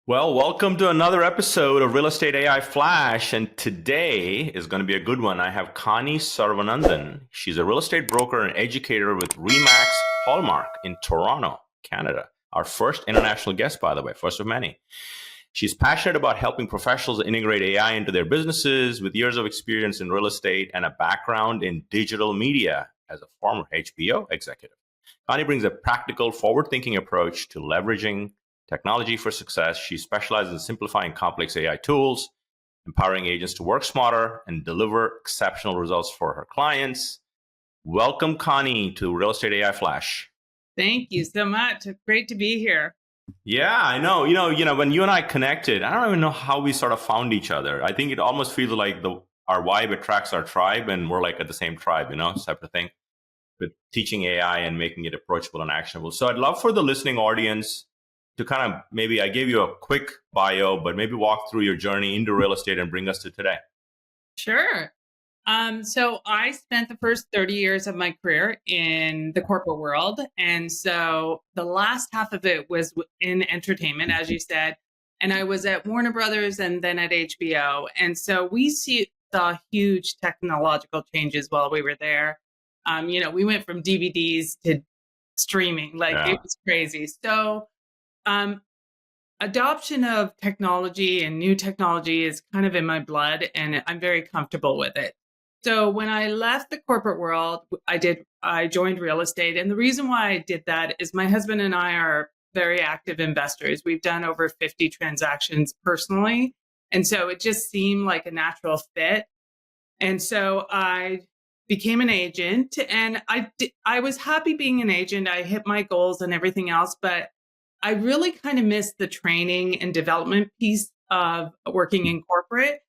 Well, welcome to another episode of Real Estate AI Flash. And today is going to be a good one. I have Connie Sarvanandan. She's a real estate broker and educator with Remax Hallmark in Toronto, Canada. Our first international guest, by the way, first of many. She's passionate about helping professionals integrate AI into their businesses with years of experience in real estate and a background in digital media as a former HBO executive. Connie brings a practical, forward-thinking approach to leveraging technology for success. She specializes in simplifying complex AI tools, empowering agents to work smarter, and deliver exceptional results for her clients. Welcome, Connie, to Real Estate AI Flash. Thank you so much. It's great to be here. Yeah, I know. When you and I connected, I don't even know how we sort of found each other. I think it almost feels like our vibe attracts our tribe, and we're like at the same tribe, type of thing, with teaching AI and making it approachable and actionable. So I'd love for the listening audience to kind of, maybe I gave you a quick bio, but maybe walk through your journey into real estate and bring us to today. Sure. So I spent the first 30 years of my career in the corporate world. And so the last half of it was in entertainment, as you said. And I was at Warner Brothers and then at HBO. And so we saw huge technological changes while we were there. We went from DVDs to streaming, It was crazy. So adoption of technology and new technology is kind of in my blood, and I'm very comfortable with it. So when I left the corporate world, I joined real estate. And the reason why I did that is my husband and I are very active investors. We've done over 50 transactions personally. And so it just seemed like a natural fit. And so I became an agent, and I was happy being an agent. I hit my goals and everything else, but I really kind of missed the training and development piece of working in corporate.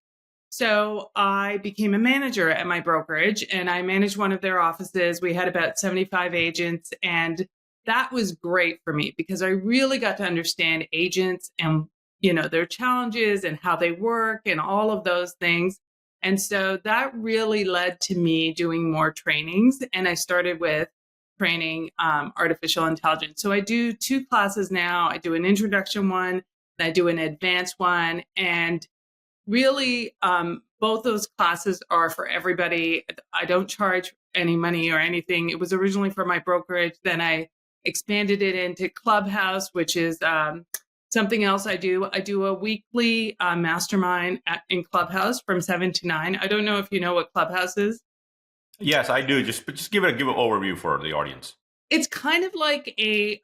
So I became a manager at my brokerage, and I managed one of their offices. We had about 75 agents, and that was great for me because I really got to understand agents and, their challenges and how they work and all of those things. And so that really led to me doing more trainings. And I started with training artificial intelligence. So I do 2 classes now. I do an introduction one, and I do an advanced one. And really, both those classes are for everybody. I don't charge any money or anything. It was originally for my brokerage. Then I expanded it into Clubhouse, which is something else I do. I do a weekly mastermind in Clubhouse from 7 to 9. I don't know if you know what Clubhouse is. Yes, I do. Just give an overview for the audience. It's kind of like a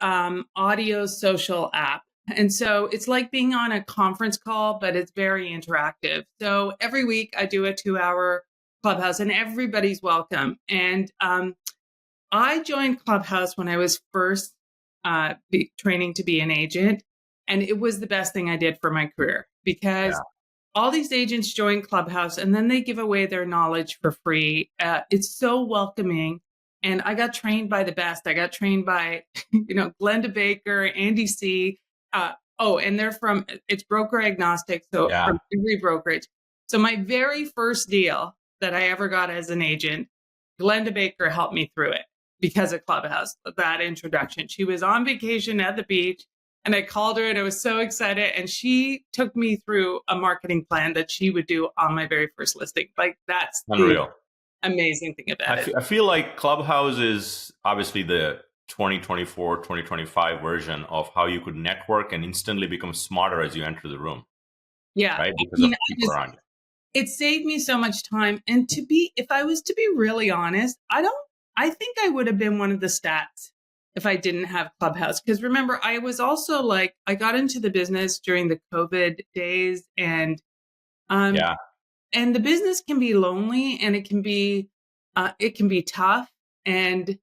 audio social app. And so it's like being on a conference call, but it's very interactive. So every week I do a 2-hour Clubhouse, and everybody's welcome. And I joined Clubhouse when I was first training to be an agent. And it was the best thing I did for my career because all these agents join Clubhouse and then they give away their knowledge for free. It's so welcoming. And I got trained by the best. I got trained by, Glenda Baker, Andy C. And it's broker agnostic. So from every brokerage. So my very first deal that I ever got as an agent, Glenda Baker helped me through it because of Clubhouse, that introduction. She was on vacation at the beach. And I called her and I was so excited. And she took me through a marketing plan that she would do on my very first listing. That's unreal. The amazing thing about it. I feel like Clubhouse is obviously the 2024, 2025 version of how you could network and instantly become smarter as you enter the room. Yeah. Right? Because of people around you. It saved me so much time. And if I was to be really honest, I think I would have been one of the stats if I didn't have Clubhouse. Because remember, I was also I got into the business during the COVID days, and and the business can be lonely, and it can be tough, and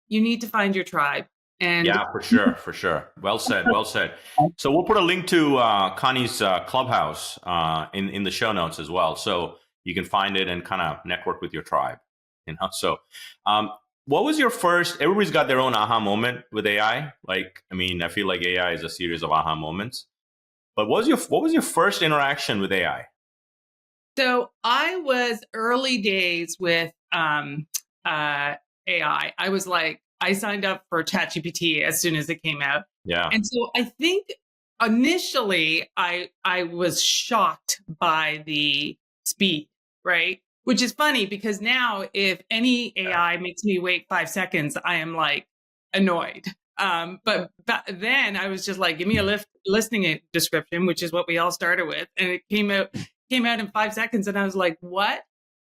you need to find your tribe. And for sure. Well said. So we'll put a link to Connie's Clubhouse in the show notes as well, so you can find it and kind of network with your tribe. So. What was your first? Everybody's got their own aha moment with AI. I feel like AI is a series of aha moments. But what was your first interaction with AI? So I was early days with AI. I signed up for ChatGPT as soon as it came out. Yeah. And so I think initially I was shocked by the speed, right? Which is funny because now if any AI makes me wait 5 seconds, I am like annoyed. But then I was just like, give me a listening description, which is what we all started with, and it came out in 5 seconds, and I was like, what?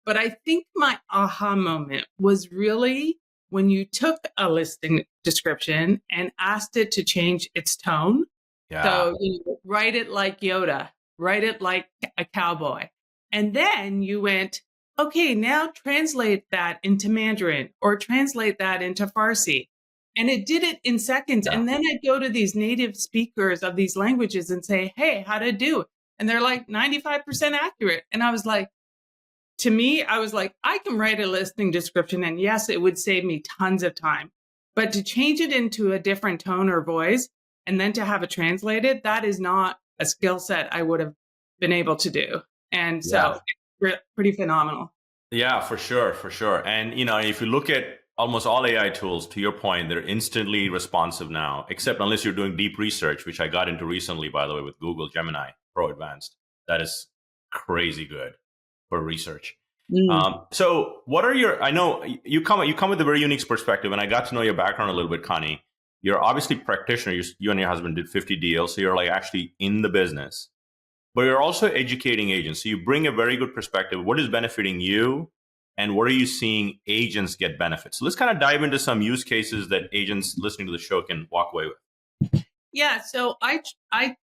But I think my aha moment was really when you took a listing description and asked it to change its tone. Yeah. So you write it like Yoda, write it like a cowboy. And then you went, okay, now translate that into Mandarin or translate that into Farsi. And it did it in seconds. Yeah. And then I go to these native speakers of these languages and say, hey, how did it do? And they're like 95% accurate. And I was like, to me, I was like, I can write a listing description, and yes, it would save me tons of time. But to change it into a different tone or voice and then to have it translated, that is not a skill set I would have been able to do. And Yeah. so it's pretty phenomenal. Yeah, for sure, for sure. And if you look at almost all AI tools, to your point, they're instantly responsive now, except unless you're doing deep research, which I got into recently, by the way, with Google Gemini Pro Advanced. That is crazy good for research. Mm. So what are your, I know you come with a very unique perspective, and I got to know your background a little bit, Connie. You're obviously a practitioner. You and your husband did 50 deals, so you're like actually in the business, but you're also educating agents. So you bring a very good perspective. What is benefiting you, and what are you seeing agents get benefits? So let's kind of dive into some use cases that agents listening to the show can walk away with. Yeah, so I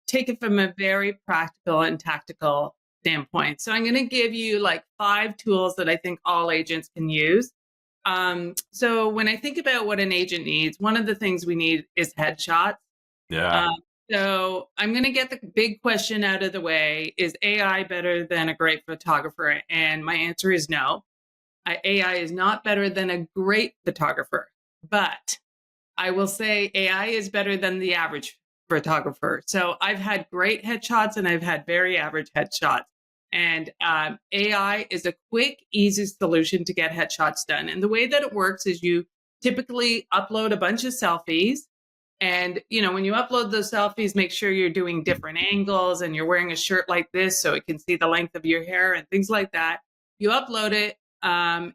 take it from a very practical and tactical standpoint. So I'm going to give you like 5 tools that I think all agents can use. So when I think about what an agent needs, one of the things we need is headshots. Yeah. Um, so I'm going to get the big question out of the way: is AI better than a great photographer? And my answer is no. AI is not better than a great photographer, but I will say AI is better than the average photographer. So I've had great headshots and I've had very average headshots. And AI is a quick, easy solution to get headshots done. And the way that it works is you typically upload a bunch of selfies. And, when you upload those selfies, make sure you're doing different angles and you're wearing a shirt like this so it can see the length of your hair and things like that. You upload it.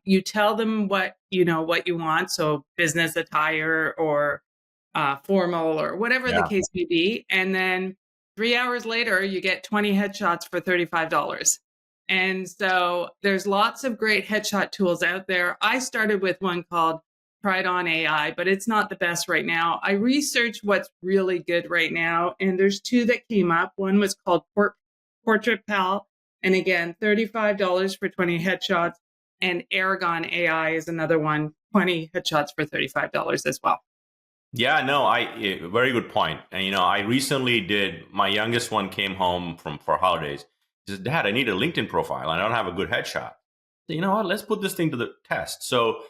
You tell them what you want, so business attire or formal or whatever the Yeah. case may be, and then 3 hours later you get 20 headshots for $35. And so there's lots of great headshot tools out there. I started with one called Tried On AI, but it's not the best right now. I researched what's really good right now, and there's 2 that came up. One was called Portrait Pal, and again, $35 for 20 headshots. And Aragon AI is another one, 20 headshots for $35 as well. Yeah, no, very good point. And I recently did. My youngest one came home for holidays. He says, "Dad, I need a LinkedIn profile. I don't have a good headshot." So, you know what? Let's put this thing to the test. So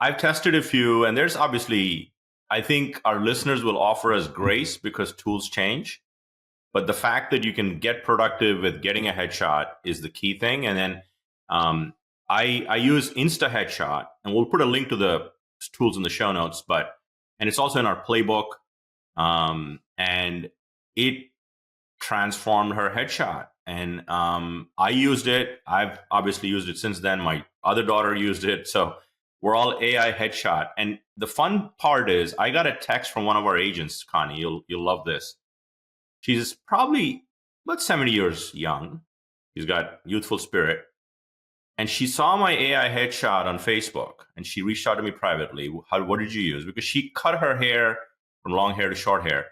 I've tested a few, and there's obviously, I think our listeners will offer us grace because tools change. But the fact that you can get productive with getting a headshot is the key thing. And then I use Insta Headshot, and we'll put a link to the tools in the show notes. And it's also in our playbook, and it transformed her headshot. And I used it. I've obviously used it since then. My other daughter used it. So we're all AI headshot. And the fun part is I got a text from one of our agents, Connie. You'll love this. She's probably about 70 years young. She's got youthful spirit. And she saw my AI headshot on Facebook, and she reached out to me privately. What did you use? Because she cut her hair from long hair to short hair.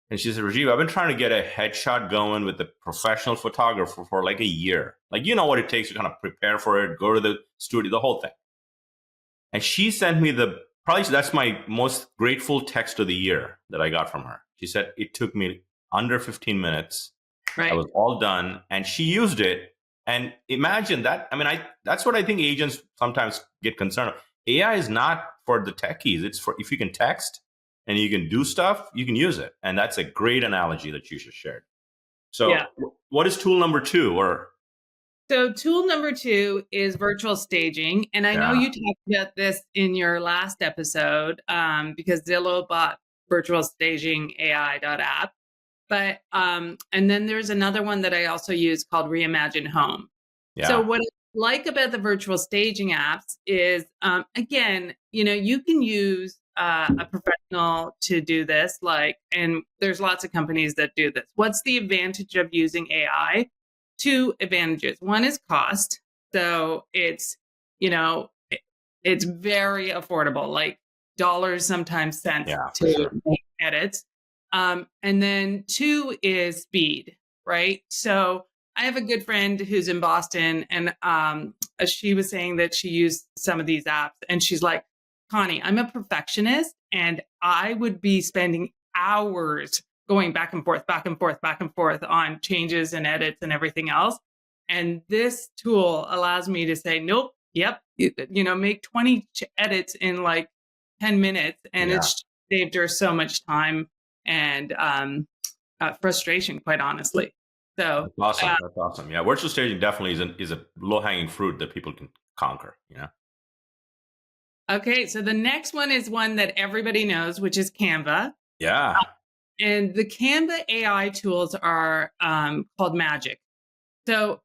And she said, Rajiv, I've been trying to get a headshot going with a professional photographer for like a year. Like, you know what it takes to kind of prepare for it, go to the studio, the whole thing. And she sent me probably that's my most grateful text of the year that I got from her. She said, it took me under 15 minutes. Right. I was all done. And she used it. And imagine that. I mean, that's what I think agents sometimes get concerned of. AI is not for the techies. It's for, if you can text and you can do stuff, you can use it. And that's a great analogy that you just shared. So Yeah. what is tool number 2? So tool number 2 is virtual staging. And I know you talked about this in your last episode because Zillow bought virtual staging AI.app. But and then there's another one that I also use called Reimagine Home. So Yeah. what I like about the virtual staging apps is, again, you can use a professional to do this, and there's lots of companies that do this. What's the advantage of using AI? Two advantages. One is cost. So you know, it- it's very affordable, like dollars, sometimes cents Yeah, for to sure. make edits. And then two is speed, right? So I have a good friend who's in Boston, and she was saying that she used some of these apps, and she's like, Connie, I'm a perfectionist, and I would be spending hours going back and forth, back and forth, back and forth on changes and edits and everything else. And this tool allows me to say, nope, yep, make 20 edits in like 10 minutes, and Yeah. it's saved her so much time and frustration, quite honestly. So, That's awesome. That's awesome. Yeah, virtual staging definitely is a low hanging fruit that people can conquer. okay, so the next one is one that everybody knows, which is Canva. Yeah. And the Canva AI tools are called Magic. So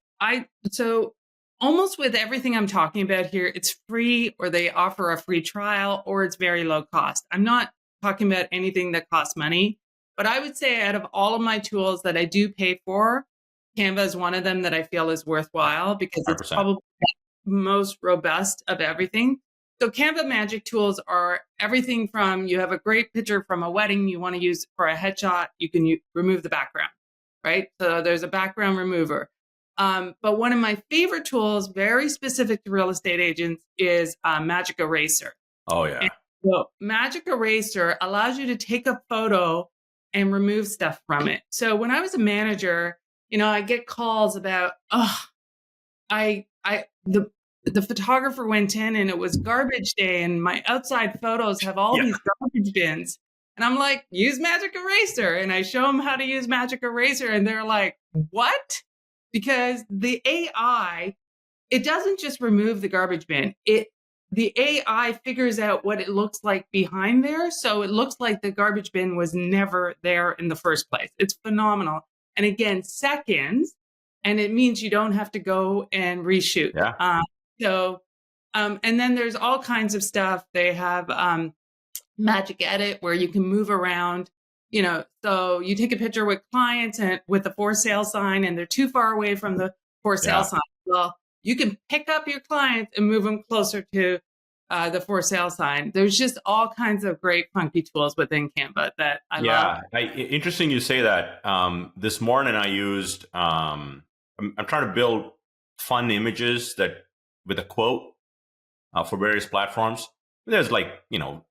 almost with everything I'm talking about here, it's free, or they offer a free trial, or it's very low cost. I'm not talking about anything that costs money, but I would say out of all of my tools that I do pay for, Canva is one of them that I feel is worthwhile because it's 100%. probably the most robust of everything. So Canva Magic tools are everything from, you have a great picture from a wedding you want to use for a headshot, you can remove the background, right? So there's a background remover. But one of my favorite tools, very specific to real estate agents, is Magic Eraser. Oh And yeah. so Magic Eraser allows you to take a photo and remove stuff from it. So when I was a manager, I get calls about, oh, the photographer went in and it was garbage day, and my outside photos have all Yeah. these garbage bins. And I'm like, use Magic Eraser. And I show them how to use Magic Eraser, and they're like, what? Because the AI, it doesn't just remove the garbage bin. The AI figures out what it looks like behind there. So it looks like the garbage bin was never there in the first place. It's phenomenal. And again, seconds, and it means you don't have to go and reshoot. Yeah. And then there's all kinds of stuff. They have Magic Edit where you can move around. So you take a picture with clients and with the for sale sign, and they're too far away from the for sale Yeah. sign. Well, you can pick up your clients and move them closer to the for sale sign. There's just all kinds of great funky tools within Canva that I love. Yeah. Interesting you say that. This morning I used. I'm trying to build fun images that with a quote for various platforms. There's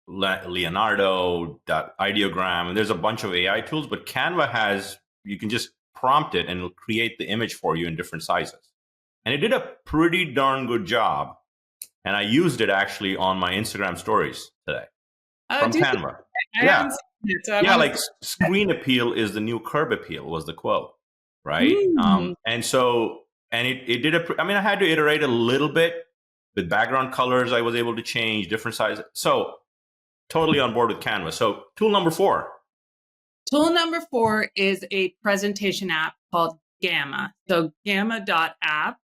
Leonardo, Ideogram, and there's a bunch of AI tools, but Canva has, you can just prompt it and it'll create the image for you in different sizes. And it did a pretty darn good job. And I used it actually on my Instagram stories today from Do you think Canva. I Yeah. haven't seen it, so I Yeah, want like to. screen appeal is the new curb appeal was the quote, right? Mm. And it did I mean, I had to iterate a little bit with background colors. I was able to change different sizes. So totally on board with Canva. So tool number 4. Tool number 4 is a presentation app called Gamma. So gamma.app.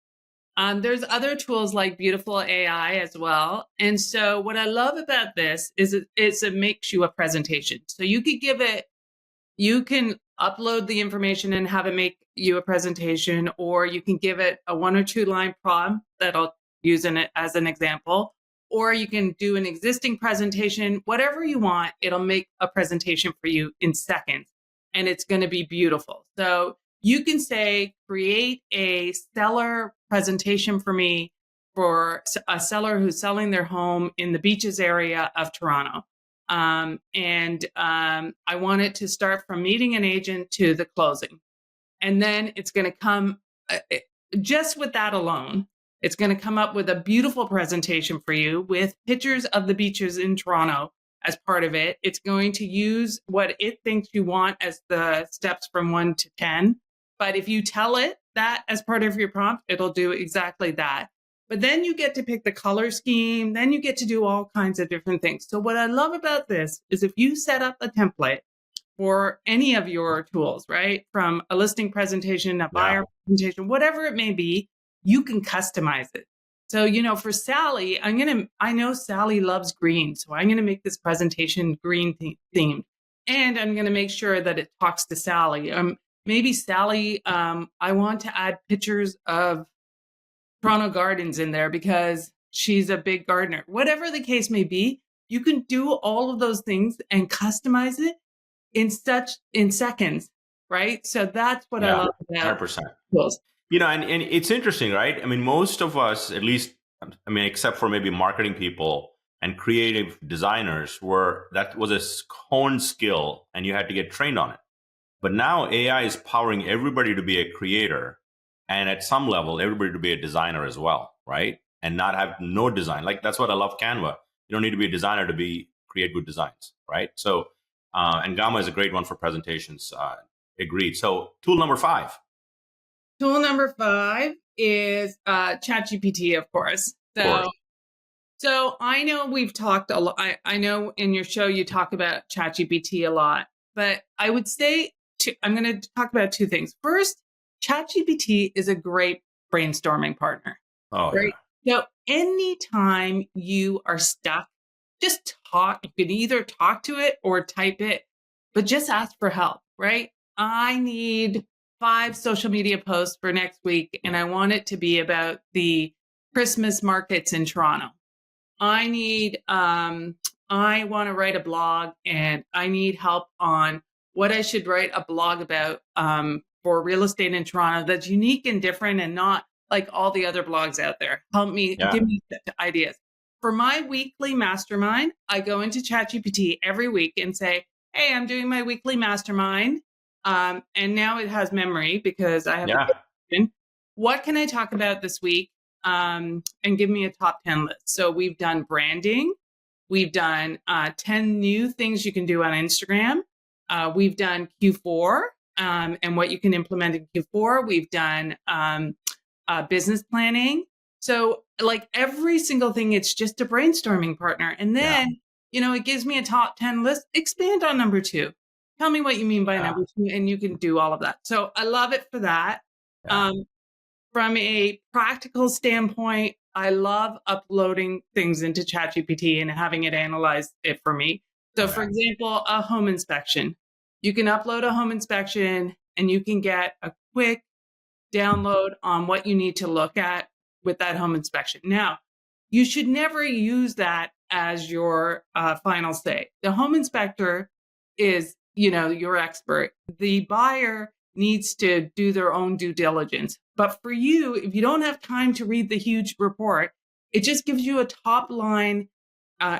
There's other tools like Beautiful AI as well. And so what I love about this is it makes you a presentation. So you can upload the information and have it make you a presentation, or you can give it a 1 or 2 line prompt that I'll use in it as an example, or you can do an existing presentation, whatever you want, it'll make a presentation for you in seconds, and it's going to be beautiful. So you can say, create a seller presentation for me for a seller who's selling their home in the beaches area of Toronto. I want it to start from meeting an agent to the closing. And then it's going to come, just with that alone, it's going to come up with a beautiful presentation for you with pictures of the beaches in Toronto as part of it. It's going to use what it thinks you want as the steps from 1 to 10. But if you tell it that as part of your prompt, it'll do exactly that. But then you get to pick the color scheme. Then you get to do all kinds of different things. So what I love about this is if you set up a template for any of your tools, right? From a listing presentation, a Yeah. buyer presentation, whatever it may be, you can customize it. So, for Sally, I know Sally loves green. So I'm going to make this presentation green themed. And I'm going to make sure that it talks to Sally. Maybe Sally, I want to add pictures of Toronto gardens in there because she's a big gardener. Whatever the case may be, you can do all of those things and customize it in seconds, right? So that's what I Yeah. love about 100%. tools. And it's interesting, right? I mean, most of us, at least, I mean, except for maybe marketing people and creative designers, that was a honed skill and you had to get trained on it. But now AI is powering everybody to be a creator, and at some level, everybody to be a designer as well, right? And not have no design. Like that's what I love Canva. You don't need to be a designer to create good designs, right? So, and Gamma is a great one for presentations. Agreed. So, tool number 5. Tool number 5 is ChatGPT, of course. Of course. So I know we've talked a lot. I know in your show you talk about ChatGPT a lot, but I would say I'm going to talk about 2 things. First, ChatGPT is a great brainstorming partner. Oh, right? yeah. So anytime you are stuck, just talk. You can either talk to it or type it, but just ask for help, right? I need 5 social media posts for next week, and I want it to be about the Christmas markets in Toronto. I want to write a blog and I need help on what I should write a blog about for real estate in Toronto that's unique and different and not like all the other blogs out there. Help me, give me ideas. For my weekly mastermind, I go into ChatGPT every week and say, hey, I'm doing my weekly mastermind. And now it has memory because I have a question. What can I talk about this week? And give me a top 10 list. So we've done branding. We've done 10 new things you can do on Instagram. We've done Q4 and what you can implement in Q4. We've done business planning. So like every single thing, it's just a brainstorming partner. And then, it gives me a top 10 list. Expand on number 2. Tell me what you mean by number 2, and you can do all of that. So I love it for that. From a practical standpoint, I love uploading things into ChatGPT and having it analyze it for me. So, for example, a home inspection. You can upload a home inspection and you can get a quick download on what you need to look at with that home inspection. Now, you should never use that as your final say. The home inspector is, your expert. The buyer needs to do their own due diligence. But for you, if you don't have time to read the huge report, it just gives you a top line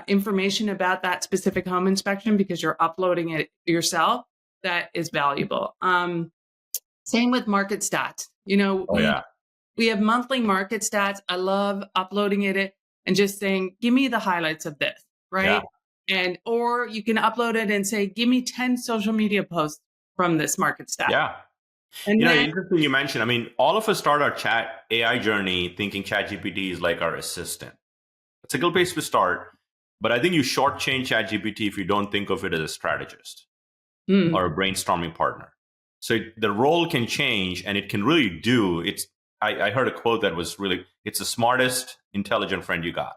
information about that specific home inspection because you're uploading it yourself. That is valuable. Same with market stats. We have monthly market stats. I love uploading it and just saying, give me the highlights of this, right? Or you can upload it and say, give me 10 social media posts from this market stat. Yeah. And interesting you mentioned, I mean, all of us start our chat AI journey thinking ChatGPT is like our assistant. It's a good place to start, but I think you shortchange ChatGPT if you don't think of it as a strategist or a brainstorming partner. So the role can change and it can really do, I heard a quote that was really, it's the smartest, intelligent friend you got.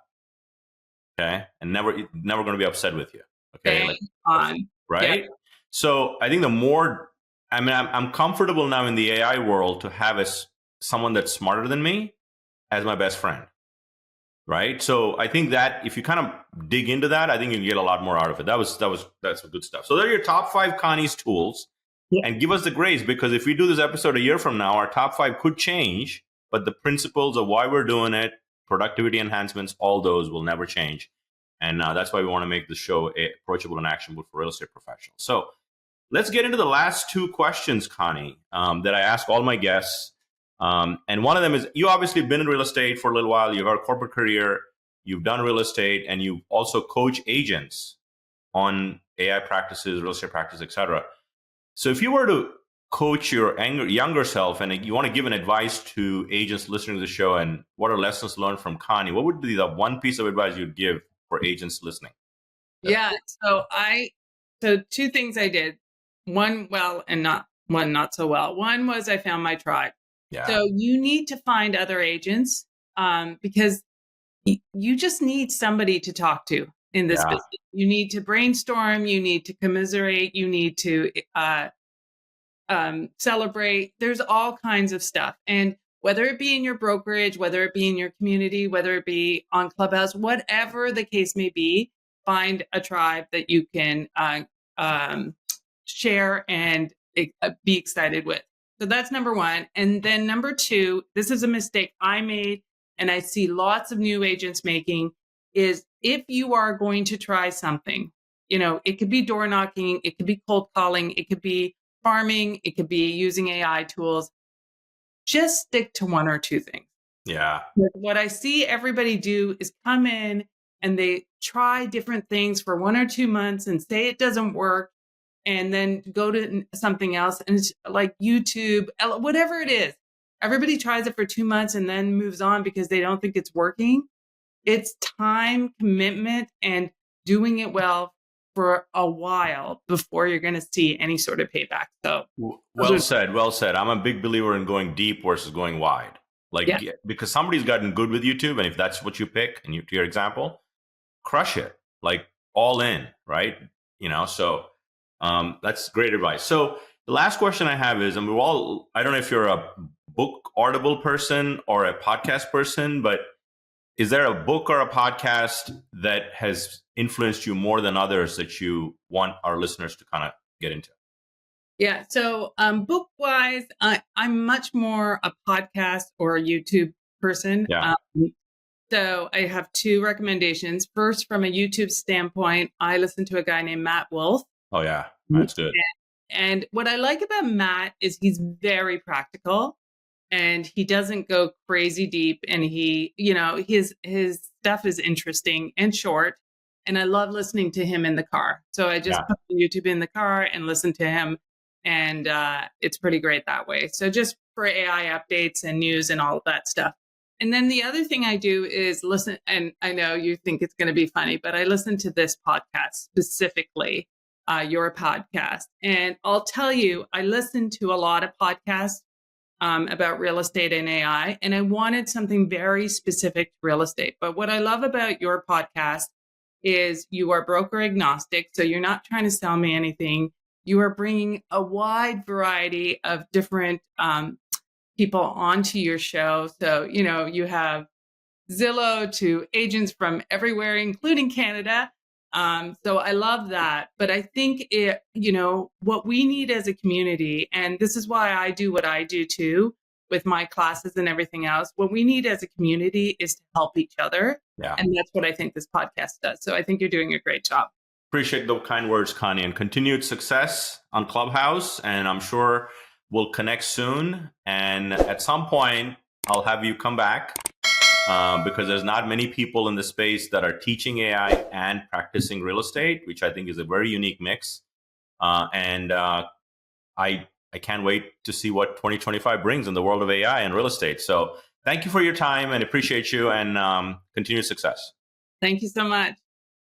Okay. And never going to be upset with you. Okay. Right. Yeah. So I think I'm comfortable now in the AI world to have someone that's smarter than me as my best friend. Right. So I think that if you kind of dig into that, I think you can get a lot more out of it. That's some good stuff. So they're your top 5 Connie's tools. And give us the grace, because if we do this episode a year from now, our top 5 could change, but the principles of why we're doing it, productivity enhancements, all those will never change. And that's why we want to make the show approachable and actionable for real estate professionals. So let's get into the last 2 questions, Connie, that I ask all my guests. And one of them is, you obviously been in real estate for a little while. You've had a corporate career. You've done real estate, and you also coach agents on AI practices, real estate practice, etc. So if you were to coach your younger self and you want to give an advice to agents listening to the show and what are lessons learned from Connie, what would be the one piece of advice you'd give for agents listening? Yeah. So 2 things I did. one well and not so well. One was I found my tribe. Yeah. So you need to find other agents because you just need somebody to talk to in this Yeah. business. You need to brainstorm. You need to commiserate. You need to celebrate. There's all kinds of stuff. And whether it be in your brokerage, whether it be in your community, whether it be on Clubhouse, whatever the case may be, find a tribe that you can share and be excited with. So that's number one. And then number two, this is a mistake I made and I see lots of new agents making, is if you are going to try something, it could be door knocking, it could be cold calling, it could be farming, it could be using AI tools. Just stick to one or two things. Yeah. What I see everybody do is come in and they try different things for 1 or 2 months and say it doesn't work, and then go to something else. And it's like YouTube, whatever it is. Everybody tries it for 2 months and then moves on because they don't think it's working. It's time, commitment, and doing it well for a while before you're going to see any sort of payback. So well said. Well said. I'm a big believer in going deep versus going wide. Because somebody's gotten good with YouTube, and if that's what you pick, and to your example, crush it, like all in, right? So that's great advice. So the last question I have is, and I don't know if you're a book Audible person or a podcast person, but is there a book or a podcast that has influenced you more than others that you want our listeners to kind of get into? Yeah. So book wise, I'm much more a podcast or a YouTube person. Yeah. So I have two recommendations. First, from a YouTube standpoint, I listen to a guy named Matt Wolf. Oh, yeah. That's good. And what I like about Matt is he's very practical and he doesn't go crazy deep. And his stuff is interesting and short. And I love listening to him in the car. So I just put YouTube in the car and listen to him. And it's pretty great that way. So just for AI updates and news and all of that stuff. And then the other thing I do is listen, and I know you think it's going to be funny, but I listen to this podcast specifically, your podcast. And I'll tell you, I listen to a lot of podcasts about real estate and AI, and I wanted something very specific to real estate. But what I love about your podcast is you are broker agnostic. So you're not trying to sell me anything. You are bringing a wide variety of different people onto your show. So, you have Zillow to agents from everywhere, including Canada. So I love that. But I think what we need as a community, and this is why I do what I do too with my classes and everything else, what we need as a community is to help each other. Yeah. And that's what I think this podcast does. So I think you're doing a great job. Appreciate the kind words, Connie, and continued success on Clubhouse. And I'm sure we'll connect soon. And at some point, I'll have you come back because there's not many people in the space that are teaching AI and practicing real estate, which I think is a very unique mix. And I can't wait to see what 2025 brings in the world of AI and real estate. So thank you for your time and appreciate you, and continued success. Thank you so much.